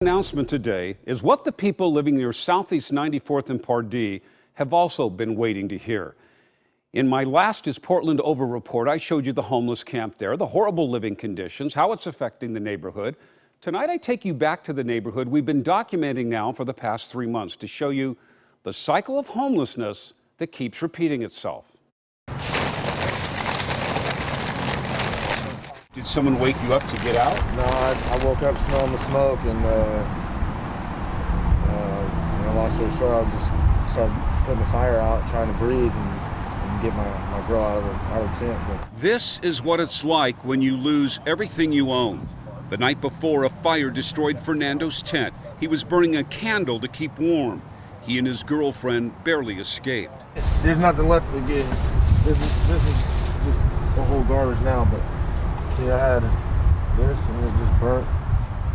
Announcement today is what the people living near Southeast 94th and Pardee have also been waiting to hear. In my last Is Portland Over report, I showed you the homeless camp there, the horrible living conditions, how it's affecting the neighborhood. Tonight, I take you back to the neighborhood we've been documenting now for the past 3 months to show you the cycle of homelessness that keeps repeating itself. Did someone wake you up to get out? No, I woke up smelling the smoke, and long story short, I just started putting the fire out, trying to breathe and get my girl out of the tent. But This is what it's like when you lose everything you own. The night before, a fire destroyed Fernando's tent. He was burning a candle to keep warm. He and his girlfriend barely escaped. There's nothing left of the gear. This is just a whole garbage now, but see, I had this and it was just burnt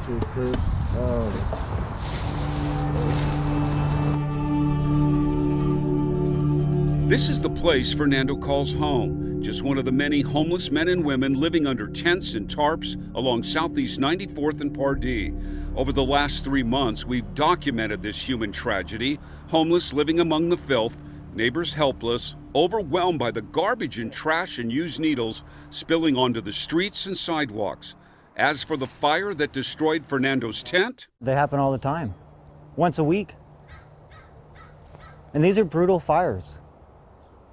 to a crisp. This is the place Fernando calls home, just one of the many homeless men and women living under tents and tarps along Southeast 94th and Pardee. Over the last 3 months, we've documented this human tragedy, homeless living among the filth, neighbors helpless, overwhelmed by the garbage and trash and used needles spilling onto the streets and sidewalks. As for the fire that destroyed Fernando's tent, they happen all the time, once a week. And these are brutal fires.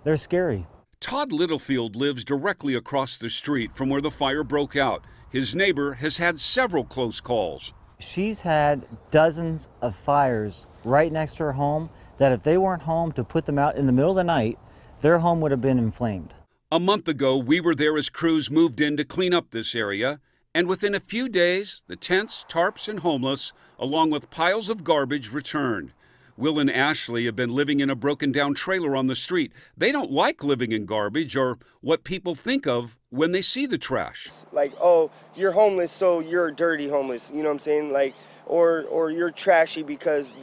They're scary. Todd Littlefield lives directly across the street from where the fire broke out. His neighbor has had several close calls. She's had dozens of fires right next to her home that if they weren't home to put them out in the middle of the night, their home would have been inflamed. A month ago, we were there as crews moved in to clean up this area. And within a few days, the tents, tarps, and homeless, along with piles of garbage, returned. Will and Ashley have been living in a broken-down trailer on the street. They don't like living in garbage or what people think of when they see the trash. Like, oh, you're homeless, so you're dirty homeless. You know what I'm saying? Like, or you're trashy because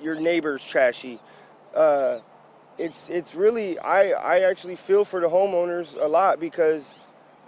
your neighbor's trashy. It's really, I actually feel for the homeowners a lot because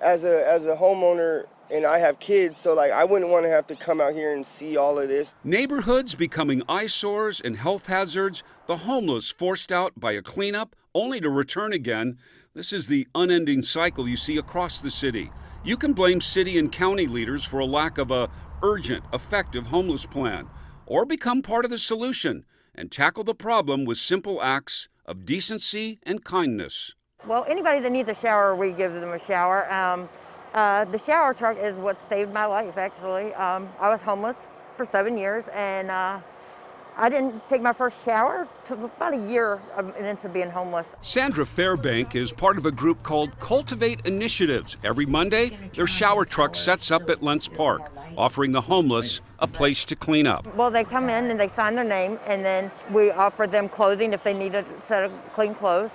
as a homeowner, and I have kids, so like I wouldn't want to have to come out here and see all of this. Neighborhoods becoming eyesores and health hazards, the homeless forced out by a cleanup only to return again. This is the unending cycle you see across the city. You can blame city and county leaders for a lack of a urgent, effective homeless plan, or become part of the solution and tackle the problem with simple acts of decency and kindness. Well, anybody that needs a shower, we give them a shower. The shower truck is what saved my life, actually. I was homeless for 7 years, and I didn't take my first shower till about a year into being homeless. Sandra Fairbank is part of a group called Cultivate Initiatives. Every Monday, their shower truck sets up at Lentz Park, offering the homeless a place to clean up. Well, they come in and they sign their name, and then we offer them clothing if they need a set of clean clothes.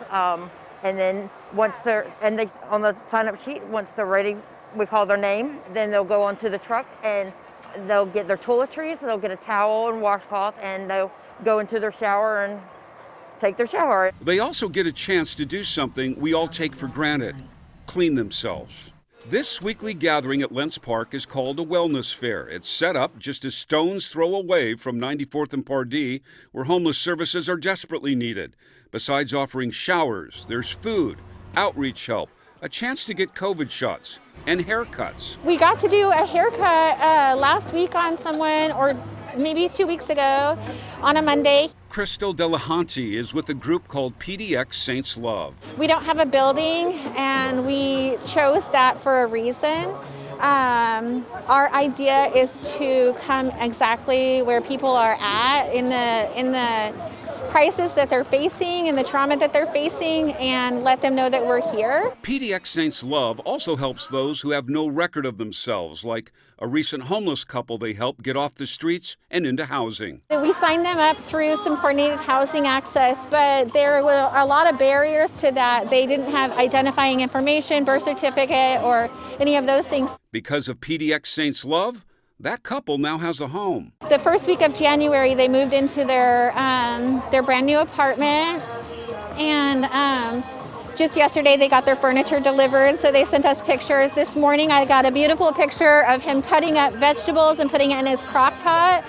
And then once on the sign-up sheet, once they're ready, we call their name. Then they'll go onto the truck and they'll get their toiletries. They'll get a towel and washcloth, and they'll go into their shower and take their shower. They also get a chance to do something we all take for granted: clean themselves. This weekly gathering at Lentz Park is called a wellness fair. It's set up just a stone's throw away from 94th and Pardee, where homeless services are desperately needed. Besides offering showers, there's food, outreach help, a chance to get COVID shots, and haircuts. We got to do a haircut last week on someone, or maybe 2 weeks ago, on a Monday. Crystal Delahanty is with a group called PDX Saints Love. We don't have a building, and we chose that for a reason. Our idea is to come exactly where people are at in the crisis that they're facing and the trauma that they're facing, and let them know that we're here. PDX Saints Love also helps those who have no record of themselves, like a recent homeless couple they helped get off the streets and into housing. We signed them up through some coordinated housing access, but there were a lot of barriers to that. They didn't have identifying information, birth certificate, or any of those things. Because of PDX Saints Love, that couple now has a home. The first week of January, they moved into their brand new apartment, and Just yesterday, they got their furniture delivered, so they sent us pictures. This morning, I got a beautiful picture of him cutting up vegetables and putting it in his crock pot.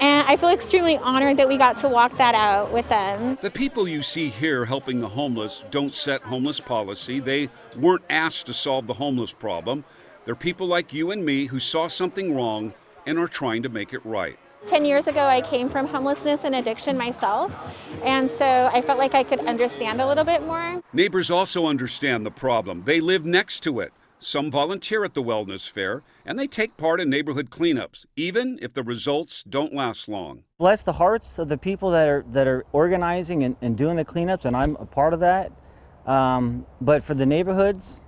And I feel extremely honored that we got to walk that out with them. The people you see here helping the homeless don't set homeless policy. They weren't asked to solve the homeless problem. They're people like you and me who saw something wrong and are trying to make it right. 10 years ago, I came from homelessness and addiction myself, and so I felt like I could understand a little bit more. Neighbors also understand the problem. They live next to it. Some volunteer at the wellness fair, and they take part in neighborhood cleanups, even if the results don't last long. Bless the hearts of the people that are organizing and doing the cleanups, and I'm a part of that. But for the neighborhoods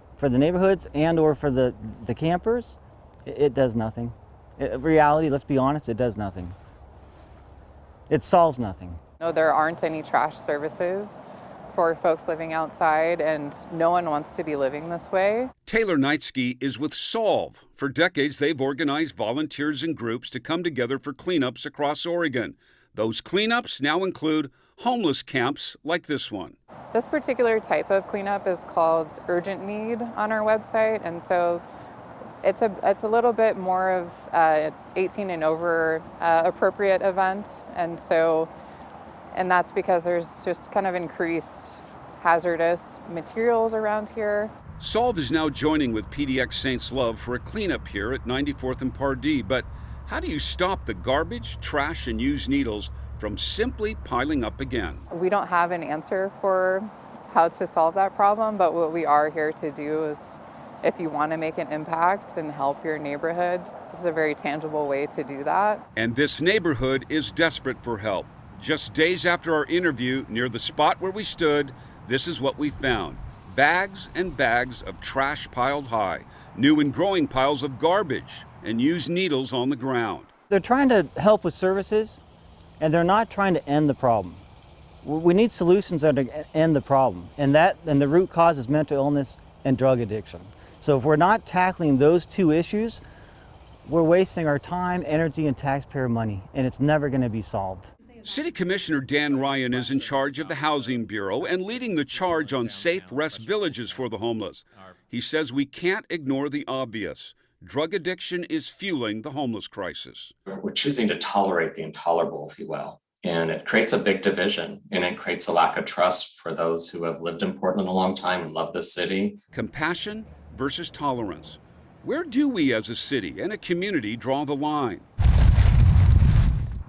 and or for the campers, it does nothing. Reality, let's be honest, it does nothing. It solves nothing. No, there aren't any trash services for folks living outside, and no one wants to be living this way. Taylor Knightsky is with Solve. For decades, they've organized volunteers and groups to come together for cleanups across Oregon. Those cleanups now include homeless camps like this one. This particular type of cleanup is called Urgent Need on our website, and so it's a little bit more of 18 and over appropriate event, and that's because there's just kind of increased hazardous materials around here. Solve is now joining with PDX Saints Love for a cleanup here at 94th and Pardee. But how do you stop the garbage, trash, and used needles from simply piling up again? We don't have an answer for how to solve that problem, but what we are here to do is, if you want to make an impact and help your neighborhood, this is a very tangible way to do that. And this neighborhood is desperate for help. Just days after our interview, near the spot where we stood, this is what we found. Bags and bags of trash piled high, new and growing piles of garbage, and used needles on the ground. They're trying to help with services, and they're not trying to end the problem. We need solutions that end the problem, and the root cause is mental illness and drug addiction. So if we're not tackling those two issues, we're wasting our time, energy, and taxpayer money, and it's never going to be solved. City Commissioner Dan Ryan is in charge of the Housing Bureau and leading the charge on safe rest villages for the homeless. He says we can't ignore the obvious. Drug addiction is fueling the homeless crisis. We're choosing to tolerate the intolerable, if you will. And it creates a big division, and it creates a lack of trust for those who have lived in Portland a long time and love this city. Compassion versus tolerance. Where do we as a city and a community draw the line?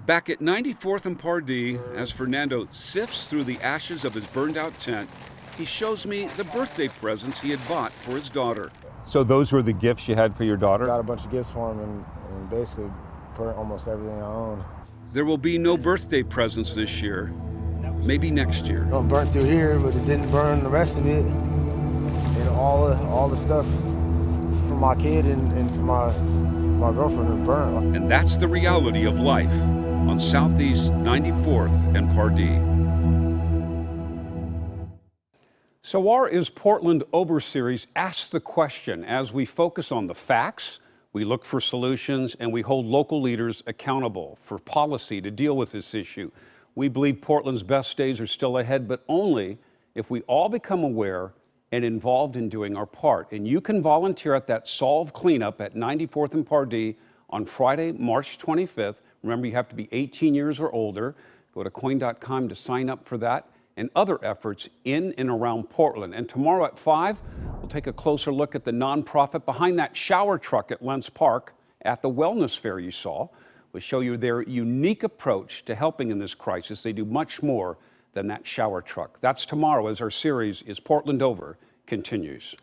Back at 94th and Pardee, as Fernando sifts through the ashes of his burned out tent, he shows me the birthday presents he had bought for his daughter. So those were the gifts you had for your daughter? Got a bunch of gifts for him and basically burnt almost everything I own. There will be no birthday presents this year, maybe next year. It burnt through here, but it didn't burn the rest of it. And all the stuff for my kid and for my girlfriend is burnt. And that's the reality of life on Southeast 94th and Pardee. So our Is Portland Over series asks the question as we focus on the facts, we look for solutions, and we hold local leaders accountable for policy to deal with this issue. We believe Portland's best days are still ahead, but only if we all become aware and involved in doing our part. And you can volunteer at that Solve cleanup at 94th and Pardee on Friday, March 25th. Remember, you have to be 18 years or older. Go to KOIN.com to sign up for that and other efforts in and around Portland. And tomorrow at 5, we'll take a closer look at the nonprofit behind that shower truck at Lentz Park at the wellness fair you saw. We'll show you their unique approach to helping in this crisis. They do much more than that shower truck. That's tomorrow as our series Is Portland Over continues.